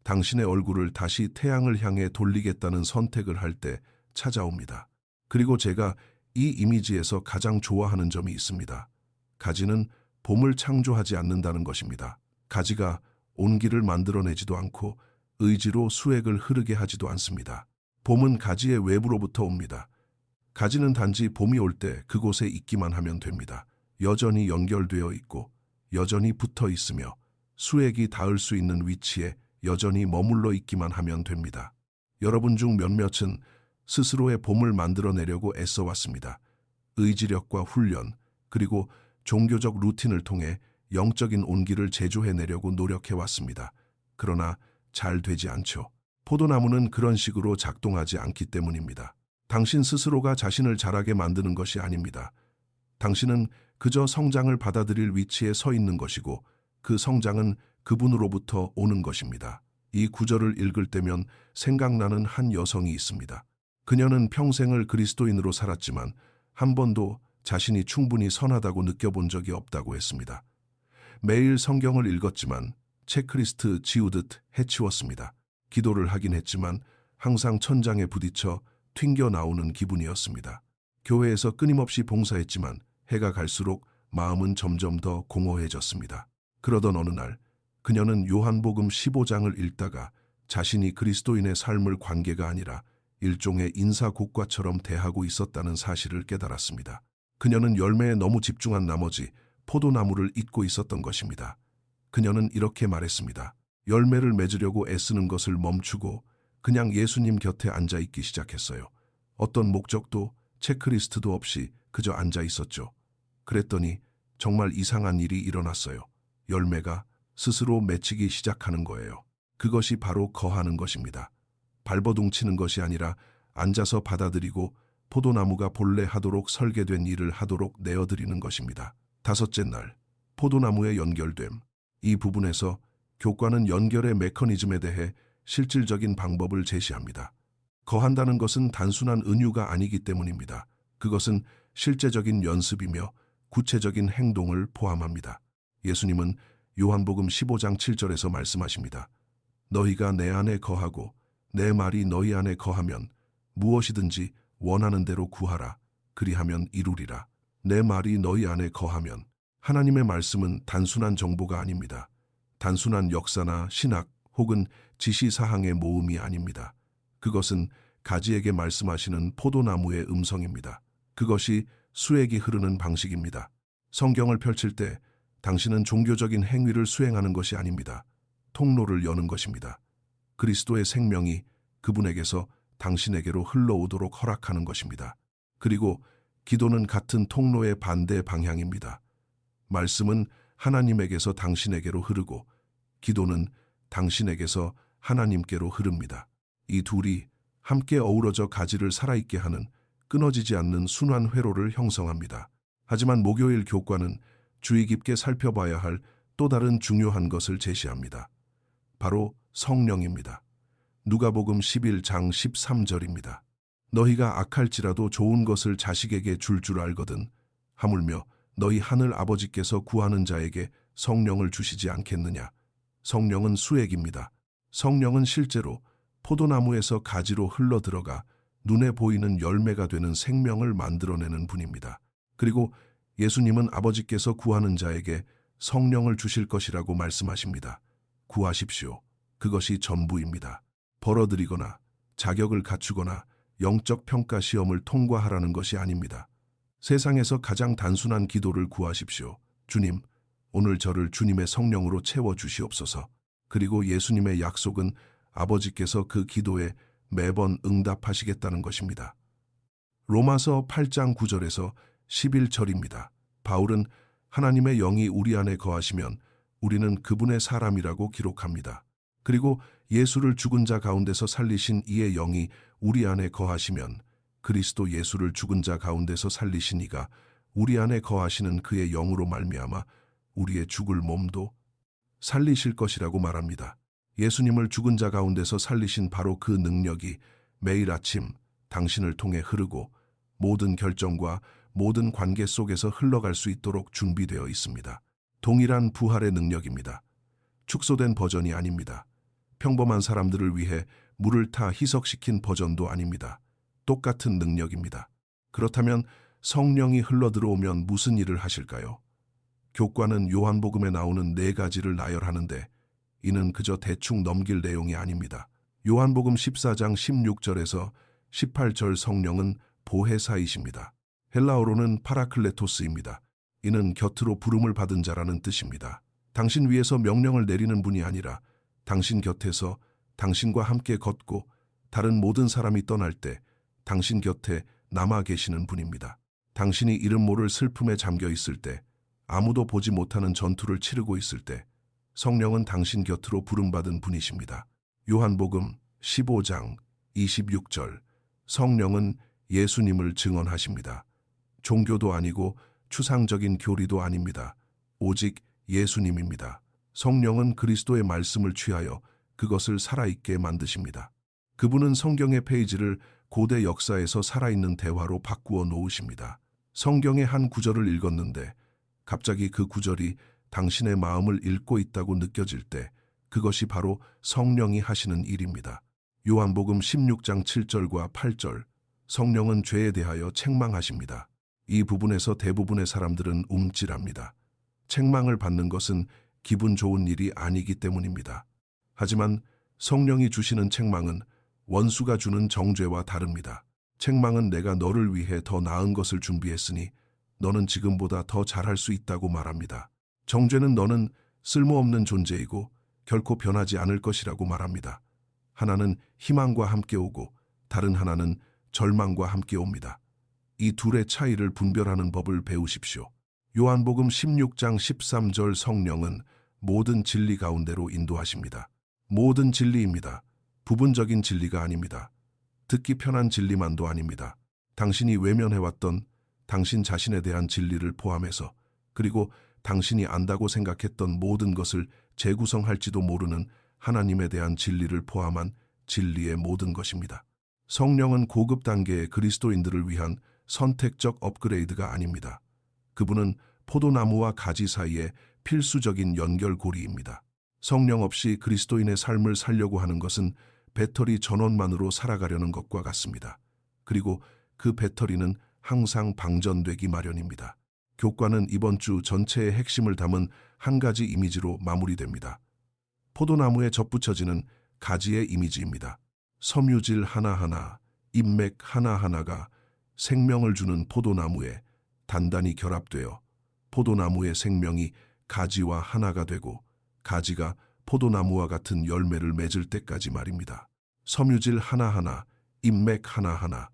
당신의 얼굴을 다시 태양을 향해 돌리겠다는 선택을 할 때 찾아옵니다. 그리고 제가 이 이미지에서 가장 좋아하는 점이 있습니다. 가지는 봄을 창조하지 않는다는 것입니다. 가지가 온기를 만들어내지도 않고 의지로 수액을 흐르게 하지도 않습니다. 봄은 가지의 외부로부터 옵니다. 가지는 단지 봄이 올 때 그곳에 있기만 하면 됩니다. 여전히 연결되어 있고 여전히 붙어 있으며 수액이 닿을 수 있는 위치에 여전히 머물러 있기만 하면 됩니다. 여러분 중 몇몇은 스스로의 봄을 만들어내려고 애써왔습니다. 의지력과 훈련, 그리고 종교적 루틴을 통해 영적인 온기를 제조해내려고 노력해왔습니다. 그러나 잘 되지 않죠. 포도나무는 그런 식으로 작동하지 않기 때문입니다. 당신 스스로가 자신을 자라게 만드는 것이 아닙니다. 당신은 그저 성장을 받아들일 위치에 서 있는 것이고 그 성장은 그분으로부터 오는 것입니다. 이 구절을 읽을 때면 생각나는 한 여성이 있습니다. 그녀는 평생을 그리스도인으로 살았지만 한 번도 자신이 충분히 선하다고 느껴본 적이 없다고 했습니다. 매일 성경을 읽었지만 체크리스트 지우듯 해치웠습니다. 기도를 하긴 했지만 항상 천장에 부딪혀 튕겨 나오는 기분이었습니다. 교회에서 끊임없이 봉사했지만 해가 갈수록 마음은 점점 더 공허해졌습니다. 그러던 어느 날 그녀는 요한복음 15장을 읽다가 자신이 그리스도인의 삶을 관계가 아니라 일종의 인사고과처럼 대하고 있었다는 사실을 깨달았습니다. 그녀는 열매에 너무 집중한 나머지 포도나무를 잊고 있었던 것입니다. 그녀는 이렇게 말했습니다. 열매를 맺으려고 애쓰는 것을 멈추고 그냥 예수님 곁에 앉아 있기 시작했어요. 어떤 목적도 체크리스트도 없이 그저 앉아 있었죠. 그랬더니 정말 이상한 일이 일어났어요. 열매가 스스로 맺히기 시작하는 거예요. 그것이 바로 거하는 것입니다. 발버둥 치는 것이 아니라 앉아서 받아들이고 포도나무가 본래 하도록 설계된 일을 하도록 내어드리는 것입니다. 다섯째 날, 포도나무의 연결됨. 이 부분에서 교과는 연결의 메커니즘에 대해 실질적인 방법을 제시합니다. 거한다는 것은 단순한 은유가 아니기 때문입니다. 그것은 실제적인 연습이며 구체적인 행동을 포함합니다. 예수님은 요한복음 15장 7절에서 말씀하십니다. 너희가 내 안에 거하고 내 말이 너희 안에 거하면 무엇이든지 원하는 대로 구하라. 그리하면 이루리라. 내 말이 너희 안에 거하면. 하나님의 말씀은 단순한 정보가 아닙니다. 단순한 역사나 신학 혹은 지시사항의 모음이 아닙니다. 그것은 가지에게 말씀하시는 포도나무의 음성입니다. 그것이 수액이 흐르는 방식입니다. 성경을 펼칠 때 당신은 종교적인 행위를 수행하는 것이 아닙니다. 통로를 여는 것입니다. 그리스도의 생명이 그분에게서 당신에게로 흘러오도록 허락하는 것입니다. 그리고 기도는 같은 통로의 반대 방향입니다. 말씀은 하나님에게서 당신에게로 흐르고 기도는 당신에게서 하나님께로 흐릅니다. 이 둘이 함께 어우러져 가지를 살아있게 하는 끊어지지 않는 순환 회로를 형성합니다. 하지만 목요일 교과는 주의 깊게 살펴봐야 할 또 다른 중요한 것을 제시합니다. 바로 성령입니다. 누가복음 11장 13절입니다. 너희가 악할지라도 좋은 것을 자식에게 줄 알거든 하물며 너희 하늘 아버지께서 구하는 자에게 성령을 주시지 않겠느냐. 성령은 수액입니다. 성령은 실제로 포도나무에서 가지로 흘러들어가 눈에 보이는 열매가 되는 생명을 만들어내는 분입니다. 그리고 예수님은 아버지께서 구하는 자에게 성령을 주실 것이라고 말씀하십니다. 구하십시오. 그것이 전부입니다. 벌어들이거나 자격을 갖추거나 영적 평가 시험을 통과하라는 것이 아닙니다. 세상에서 가장 단순한 기도를 구하십시오. 주님, 오늘 저를 주님의 성령으로 채워주시옵소서. 그리고 예수님의 약속은 아버지께서 그 기도에 매번 응답하시겠다는 것입니다. 로마서 8장 9절에서 11절입니다. 바울은 하나님의 영이 우리 안에 거하시면 우리는 그분의 사람이라고 기록합니다. 그리고 예수를 죽은 자 가운데서 살리신 이의 영이 우리 안에 거하시면 그리스도 예수를 죽은 자 가운데서 살리신 이가 우리 안에 거하시는 그의 영으로 말미암아 우리의 죽을 몸도 살리실 것이라고 말합니다. 예수님을 죽은 자 가운데서 살리신 바로 그 능력이 매일 아침 당신을 통해 흐르고 모든 결정과 모든 관계 속에서 흘러갈 수 있도록 준비되어 있습니다. 동일한 부활의 능력입니다. 축소된 버전이 아닙니다. 평범한 사람들을 위해 물을 타 희석시킨 버전도 아닙니다. 똑같은 능력입니다. 그렇다면 성령이 흘러들어오면 무슨 일을 하실까요? 교과는 요한복음에 나오는 4가지를 나열하는데 이는 그저 대충 넘길 내용이 아닙니다. 요한복음 14장 16절에서 18절 성령은 보혜사이십니다. 헬라어로는 파라클레토스입니다. 이는 곁으로 부름을 받은 자라는 뜻입니다. 당신 위에서 명령을 내리는 분이 아니라 당신 곁에서 당신과 함께 걷고 다른 모든 사람이 떠날 때 당신 곁에 남아 계시는 분입니다. 당신이 이름 모를 슬픔에 잠겨 있을 때, 아무도 보지 못하는 전투를 치르고 있을 때 성령은 당신 곁으로 부름받은 분이십니다. 요한복음 15장 26절 성령은 예수님을 증언하십니다. 종교도 아니고 추상적인 교리도 아닙니다. 오직 예수님입니다. 성령은 그리스도의 말씀을 취하여 그것을 살아있게 만드십니다. 그분은 성경의 페이지를 고대 역사에서 살아있는 대화로 바꾸어 놓으십니다. 성경의 한 구절을 읽었는데 갑자기 그 구절이 당신의 마음을 읽고 있다고 느껴질 때 그것이 바로 성령이 하시는 일입니다. 요한복음 16장 7절과 8절 성령은 죄에 대하여 책망하십니다. 이 부분에서 대부분의 사람들은 움찔합니다. 책망을 받는 것은 기분 좋은 일이 아니기 때문입니다. 하지만 성령이 주시는 책망은 원수가 주는 정죄와 다릅니다. 책망은 내가 너를 위해 더 나은 것을 준비했으니 너는 지금보다 더 잘할 수 있다고 말합니다. 정죄는 너는 쓸모없는 존재이고 결코 변하지 않을 것이라고 말합니다. 하나는 희망과 함께 오고 다른 하나는 절망과 함께 옵니다. 이 둘의 차이를 분별하는 법을 배우십시오. 요한복음 16장 13절 성령은 모든 진리 가운데로 인도하십니다. 모든 진리입니다. 부분적인 진리가 아닙니다. 듣기 편한 진리만도 아닙니다. 당신이 외면해왔던 당신 자신에 대한 진리를 포함해서 그리고 당신이 안다고 생각했던 모든 것을 재구성할지도 모르는 하나님에 대한 진리를 포함한 진리의 모든 것입니다. 성령은 고급 단계의 그리스도인들을 위한 선택적 업그레이드가 아닙니다. 그분은 포도나무와 가지 사이의 필수적인 연결고리입니다. 성령 없이 그리스도인의 삶을 살려고 하는 것은 배터리 전원만으로 살아가려는 것과 같습니다. 그리고 그 배터리는 항상 방전되기 마련입니다. 교과는 이번 주 전체의 핵심을 담은 한 가지 이미지로 마무리됩니다. 포도나무에 접붙여지는 가지의 이미지입니다. 섬유질 하나하나, 인맥 하나하나가 생명을 주는 포도나무에 단단히 결합되어 포도나무의 생명이 가지와 하나가 되고 가지가 포도나무와 같은 열매를 맺을 때까지 말입니다. 섬유질 하나하나, 인맥 하나하나,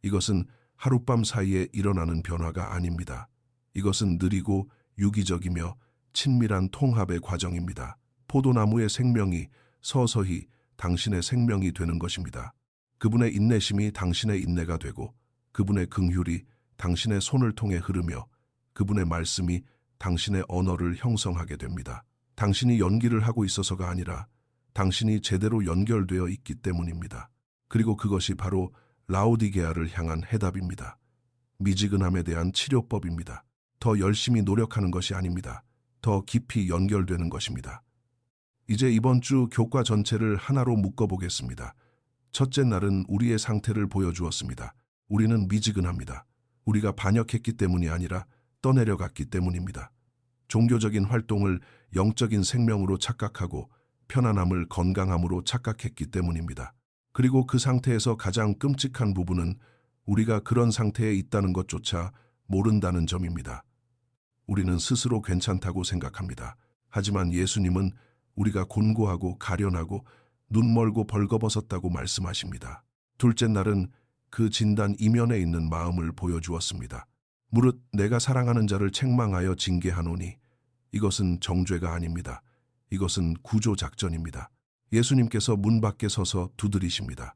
이것은 하룻밤 사이에 일어나는 변화가 아닙니다. 이것은 느리고 유기적이며 친밀한 통합의 과정입니다. 포도나무의 생명이 서서히 당신의 생명이 되는 것입니다. 그분의 인내심이 당신의 인내가 되고 그분의 긍휼이 당신의 손을 통해 흐르며 그분의 말씀이 당신의 언어를 형성하게 됩니다. 당신이 연기를 하고 있어서가 아니라 당신이 제대로 연결되어 있기 때문입니다. 그리고 그것이 바로 라오디게아를 향한 해답입니다. 미지근함에 대한 치료법입니다. 더 열심히 노력하는 것이 아닙니다. 더 깊이 연결되는 것입니다. 이제 이번 주 교과 전체를 하나로 묶어보겠습니다. 첫째 날은 우리의 상태를 보여주었습니다. 우리는 미지근합니다. 우리가 반역했기 때문이 아니라 떠내려갔기 때문입니다. 종교적인 활동을 영적인 생명으로 착각하고 편안함을 건강함으로 착각했기 때문입니다. 그리고 그 상태에서 가장 끔찍한 부분은 우리가 그런 상태에 있다는 것조차 모른다는 점입니다. 우리는 스스로 괜찮다고 생각합니다. 하지만 예수님은 우리가 곤고하고 가련하고 눈멀고 벌거벗었다고 말씀하십니다. 둘째 날은 그 진단 이면에 있는 마음을 보여주었습니다. 무릇 내가 사랑하는 자를 책망하여 징계하노니 이것은 정죄가 아닙니다. 이것은 구조작전입니다. 예수님께서 문 밖에 서서 두드리십니다.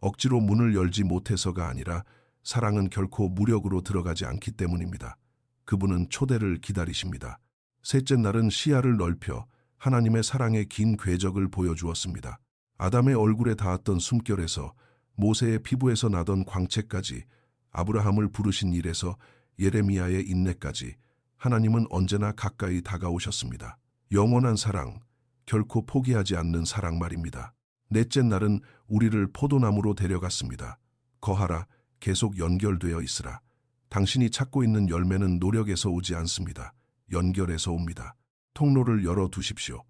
억지로 문을 열지 못해서가 아니라 사랑은 결코 무력으로 들어가지 않기 때문입니다. 그분은 초대를 기다리십니다. 셋째 날은 시야를 넓혀 하나님의 사랑의 긴 궤적을 보여주었습니다. 아담의 얼굴에 닿았던 숨결에서 모세의 피부에서 나던 광채까지 아브라함을 부르신 일에서 예레미야의 인내까지 하나님은 언제나 가까이 다가오셨습니다. 영원한 사랑, 결코 포기하지 않는 사랑 말입니다. 넷째 날은 우리를 포도나무로 데려갔습니다. 거하라, 계속 연결되어 있으라. 당신이 찾고 있는 열매는 노력에서 오지 않습니다. 연결에서 옵니다. 통로를 열어두십시오.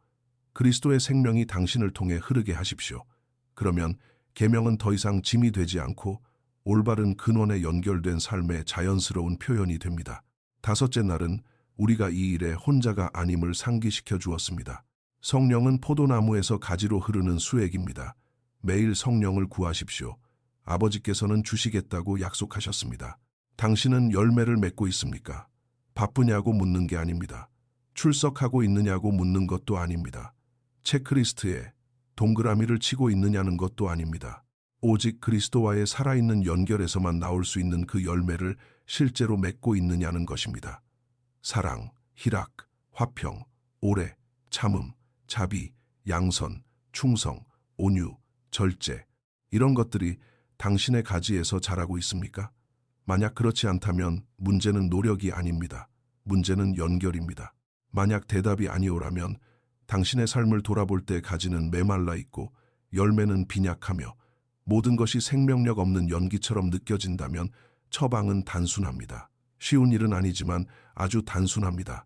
그리스도의 생명이 당신을 통해 흐르게 하십시오. 그러면 계명은 더 이상 짐이 되지 않고 올바른 근원에 연결된 삶의 자연스러운 표현이 됩니다. 다섯째 날은 우리가 이 일에 혼자가 아님을 상기시켜 주었습니다. 성령은 포도나무에서 가지로 흐르는 수액입니다. 매일 성령을 구하십시오. 아버지께서는 주시겠다고 약속하셨습니다. 당신은 열매를 맺고 있습니까? 바쁘냐고 묻는 게 아닙니다. 출석하고 있느냐고 묻는 것도 아닙니다. 체크리스트에 동그라미를 치고 있느냐는 것도 아닙니다. 오직 그리스도와의 살아있는 연결에서만 나올 수 있는 그 열매를 실제로 맺고 있느냐는 것입니다. 사랑, 희락, 화평, 오래, 참음, 자비, 양선, 충성, 온유, 절제 이런 것들이 당신의 가지에서 자라고 있습니까? 만약 그렇지 않다면 문제는 노력이 아닙니다. 문제는 연결입니다. 만약 대답이 아니오라면 당신의 삶을 돌아볼 때 가지는 메말라 있고 열매는 빈약하며 모든 것이 생명력 없는 연기처럼 느껴진다면 처방은 단순합니다. 쉬운 일은 아니지만 아주 단순합니다.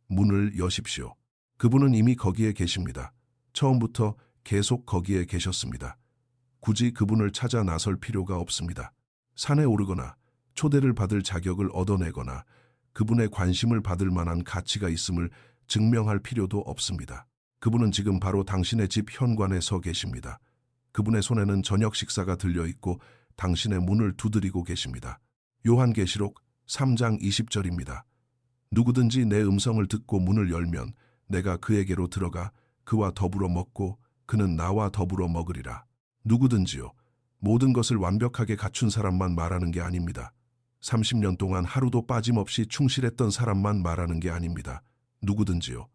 문을 여십시오. 그분은 이미 거기에 계십니다. 처음부터 계속 거기에 계셨습니다. 굳이 그분을 찾아 나설 필요가 없습니다. 산에 오르거나 초대를 받을 자격을 얻어내거나 그분의 관심을 받을 만한 가치가 있음을 증명할 필요도 없습니다. 그분은 지금 바로 당신의 집 현관에 서 계십니다. 그분의 손에는 저녁 식사가 들려있고 당신의 문을 두드리고 계십니다. 요한계시록 3장 20절입니다. 누구든지 내 음성을 듣고 문을 열면 내가 그에게로 들어가 그와 더불어 먹고 그는 나와 더불어 먹으리라. 누구든지요. 모든 것을 완벽하게 갖춘 사람만 말하는 게 아닙니다. 30년 동안 하루도 빠짐없이 충실했던 사람만 말하는 게 아닙니다. 누구든지요.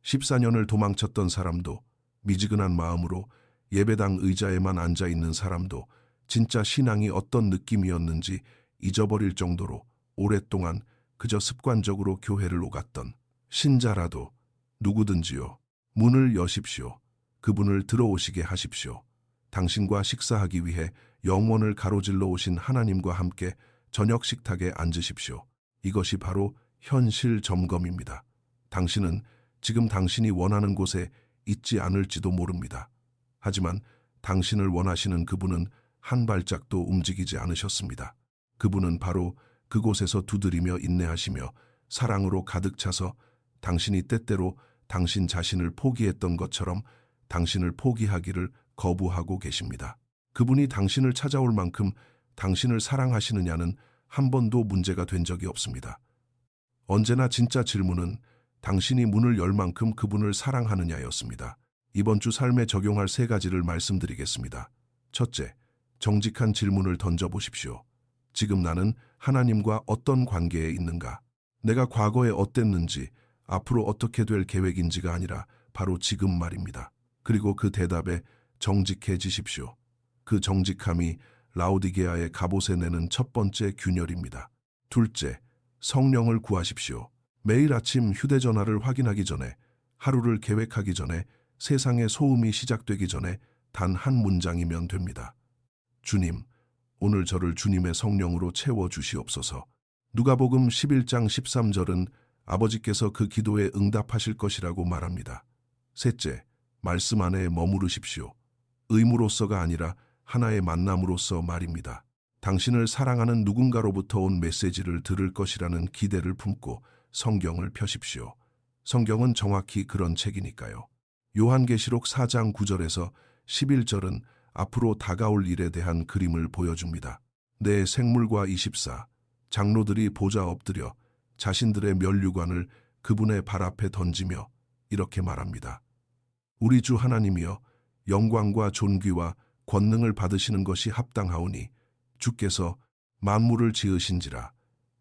14년을 도망쳤던 사람도, 미지근한 마음으로 예배당 의자에만 앉아있는 사람도 진짜 신앙이 어떤 느낌이었는지 잊어버릴 정도로 오랫동안 그저 습관적으로 교회를 오갔던 신자라도 누구든지요. 문을 여십시오. 그분을 들어오시게 하십시오. 당신과 식사하기 위해 영원을 가로질러 오신 하나님과 함께 저녁 식탁에 앉으십시오. 이것이 바로 현실 점검입니다. 당신은 지금 당신이 원하는 곳에 있지 않을지도 모릅니다. 하지만 당신을 원하시는 그분은 한 발짝도 움직이지 않으셨습니다. 그분은 바로 그곳에서 두드리며 인내하시며 사랑으로 가득 차서 당신이 때때로 당신 자신을 포기했던 것처럼 당신을 포기하기를 거부하고 계십니다. 그분이 당신을 찾아올 만큼 당신을 사랑하시느냐는 한 번도 문제가 된 적이 없습니다. 언제나 진짜 질문은 당신이 문을 열 만큼 그분을 사랑하느냐였습니다. 이번 주 삶에 적용할 3가지를 말씀드리겠습니다. 첫째, 정직한 질문을 던져보십시오. 지금 나는 하나님과 어떤 관계에 있는가? 내가 과거에 어땠는지, 앞으로 어떻게 될 계획인지가 아니라 바로 지금 말입니다. 그리고 그 대답에 정직해지십시오. 그 정직함이 라오디게아의 갑옷에 내는 첫 번째 균열입니다. 둘째, 성령을 구하십시오. 매일 아침 휴대전화를 확인하기 전에, 하루를 계획하기 전에, 세상의 소음이 시작되기 전에 단 한 문장이면 됩니다. 주님, 오늘 저를 주님의 성령으로 채워주시옵소서. 누가복음 11장 13절은 아버지께서 그 기도에 응답하실 것이라고 말합니다. 셋째, 말씀 안에 머무르십시오. 의무로서가 아니라 하나의 만남으로서 말입니다. 당신을 사랑하는 누군가로부터 온 메시지를 들을 것이라는 기대를 품고 성경을 펴십시오. 성경은 정확히 그런 책이니까요. 요한계시록 4장 9절에서 11절은 앞으로 다가올 일에 대한 그림을 보여줍니다. 내 생물과 24 장로들이 보좌 엎드려 자신들의 면류관을 그분의 발 앞에 던지며 이렇게 말합니다. 우리 주 하나님이여, 영광과 존귀와 권능을 받으시는 것이 합당하오니 주께서 만물을 지으신지라.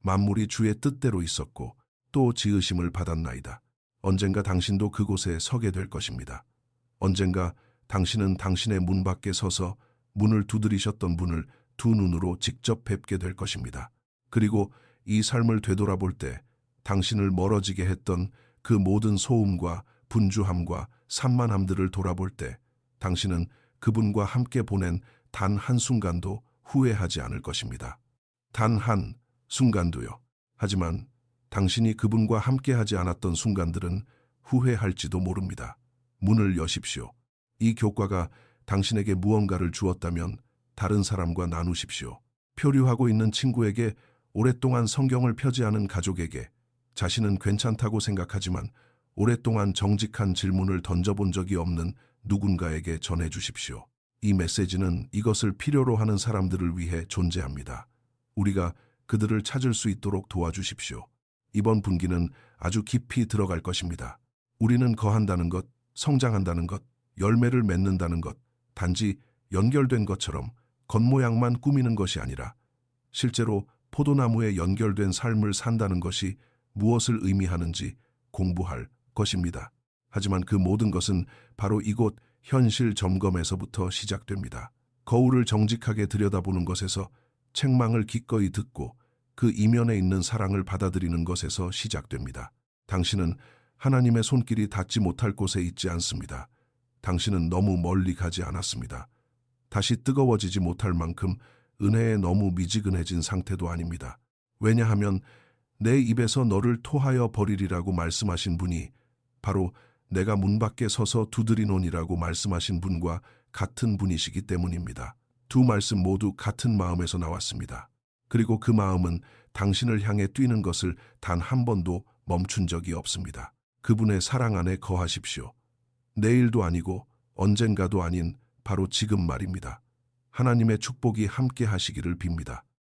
만물이 주의 뜻대로 있었고 또 지으심을 받았나이다. 언젠가 당신도 그곳에 서게 될 것입니다. 언젠가 당신은 당신의 문 밖에 서서 문을 두드리셨던 분을 두 눈으로 직접 뵙게 될 것입니다. 그리고 이 삶을 되돌아볼 때 당신을 멀어지게 했던 그 모든 소음과 분주함과 산만함들을 돌아볼 때 당신은 그분과 함께 보낸 단 한순간도 후회하지 않을 것입니다. 단 한 순간도요. 하지만 당신이 그분과 함께하지 않았던 순간들은 후회할지도 모릅니다. 문을 여십시오. 이 교과가 당신에게 무언가를 주었다면 다른 사람과 나누십시오. 표류하고 있는 친구에게, 오랫동안 성경을 펴지 않은 가족에게, 자신은 괜찮다고 생각하지만 오랫동안 정직한 질문을 던져본 적이 없는 누군가에게 전해주십시오. 이 메시지는 이것을 필요로 하는 사람들을 위해 존재합니다. 우리가 그들을 찾을 수 있도록 도와주십시오. 이번 분기는 아주 깊이 들어갈 것입니다. 우리는 거한다는 것, 성장한다는 것, 열매를 맺는다는 것, 단지 연결된 것처럼 겉모양만 꾸미는 것이 아니라 실제로 포도나무에 연결된 삶을 산다는 것이 무엇을 의미하는지 공부할 것입니다. 하지만 그 모든 것은 바로 이곳 현실 점검에서부터 시작됩니다. 거울을 정직하게 들여다보는 것에서, 책망을 기꺼이 듣고 그 이면에 있는 사랑을 받아들이는 것에서 시작됩니다. 당신은 하나님의 손길이 닿지 못할 곳에 있지 않습니다. 당신은 너무 멀리 가지 않았습니다. 다시 뜨거워지지 못할 만큼 은혜에 너무 미지근해진 상태도 아닙니다. 왜냐하면 내 입에서 너를 토하여 버리리라고 말씀하신 분이 바로 내가 문 밖에 서서 두드리노니라고 말씀하신 분과 같은 분이시기 때문입니다. 두 말씀 모두 같은 마음에서 나왔습니다. 그리고 그 마음은 당신을 향해 뛰는 것을 단 한 번도 멈춘 적이 없습니다. 그분의 사랑 안에 거하십시오. 내일도 아니고 언젠가도 아닌 바로 지금 말입니다. 하나님의 축복이 함께 하시기를 빕니다.